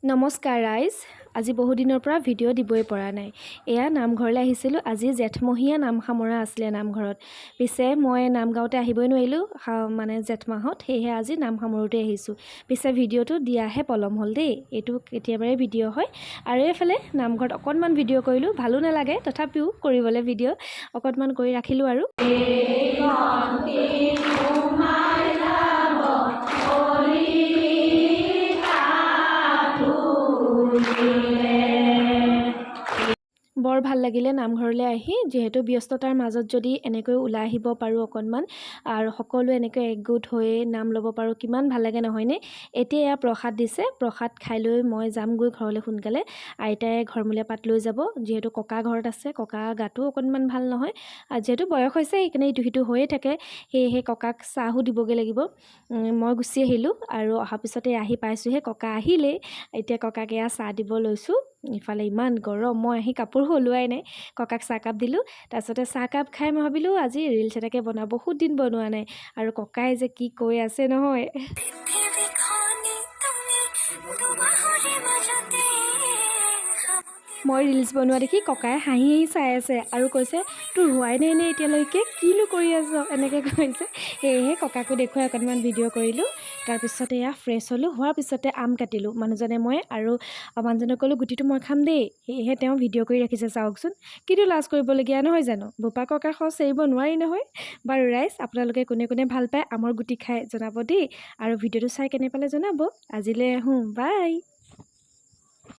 নমস্কাৰ ৰাইজ। আজি বহুদিনৰ পৰা ভিডিঅ' দিবই পৰা নাই। এয়া নামঘৰলৈ আহিছিলোঁ। আজি জেঠমহীয়া নাম সামৰা আছিলে নামঘৰত। পিছে মই নাম গাঁৱতে আহিবই নোৱাৰিলোঁ মানে জেঠ মাহত, সেয়েহে আজি নাম সামৰোঁতে আহিছোঁ। পিছে ভিডিঅ'টো দিয়াহে পলম হ'ল দেই। এইটো কেতিয়াবাৰে ভিডিঅ' হয়। আৰু এইফালে নামঘৰত অকণমান ভিডিঅ' কৰিলোঁ, ভালো নালাগে, তথাপিও কৰিবলৈ ভিডিঅ' অকণমান কৰি ৰাখিলোঁ আৰু। বৰ ভাল লাগিলে নামঘৰলৈ আহি, যিহেতু ব্যস্ততাৰ মাজত যদি এনেকৈ ওলাই আহিব পাৰোঁ অকণমান আৰু সকলোৱে এনেকৈ একগোট হৈ নাম ল'ব পাৰোঁ, কিমান ভাল লাগে নহয়নে? এতিয়া এয়া প্ৰসাদ দিছে, প্ৰসাদ খাই লৈ মই যামগৈ ঘৰলৈ সোনকালে। আইতাই ঘৰমূলীয়া পাত লৈ যাব, যিহেতু ককা ঘৰত আছে। ককা গাটো অকণমান ভাল নহয়, যিহেতু বয়স হৈছে সেইকাৰণে ইটো সিটো হৈয়ে থাকে, সেয়েহে ককাক চাহো দিবগৈ লাগিব। মই গুচি আহিলোঁ আৰু অহাৰ পিছতে আহি পাইছোঁহে, ককা আহিলেই। এতিয়া ককাক এয়া চাহ দিব লৈছোঁ। ইফালে ইমান গৰম, মই আহি কাপোৰ সলোৱাই নাই, ককাক চাহকাপ দিলোঁ। তাৰপিছতে চাহকাপ খাই মই ভাবিলোঁ আজি ৰিলছ এটাকে বনাওঁ, বহুত দিন বনোৱা নাই। আৰু ককাই যে কি কৈ আছে নহয়। মই ৰিলছ বনোৱা দেখি ককাই হাঁহি হাঁহি চাই আছে আৰু কৈছে, তোৰ হোৱাই নাই নে এতিয়ালৈকে, কিনো কৰি আছ, এনেকৈ কৈছে। সেয়েহে ককাকো দেখুৱাই অকণমান ভিডিঅ' কৰিলোঁ। তাৰপিছতে এয়া ফ্ৰেছ হ'লোঁ, হোৱাৰ পিছতে আম কাটিলোঁ মানুহজনে মই, আৰু মানুহজনক ক'লোঁ গুটিটো মই খাম দেই। সেয়েহে তেওঁ ভিডিঅ' কৰি ৰাখিছে চাওকচোন, কিন্তু লাজ কৰিবলগীয়া নহয় জানো, বোপা ককাৰ সঁচ এৰিব নোৱাৰি নহয়। বাৰু ৰাইজ, আপোনালোকে কোনে কোনে ভাল পায় আমৰ গুটি খাই জনাব দেই, আৰু ভিডিঅ'টো চাই কেনে পালে জনাব। আজিলৈ আহোঁ, বাই।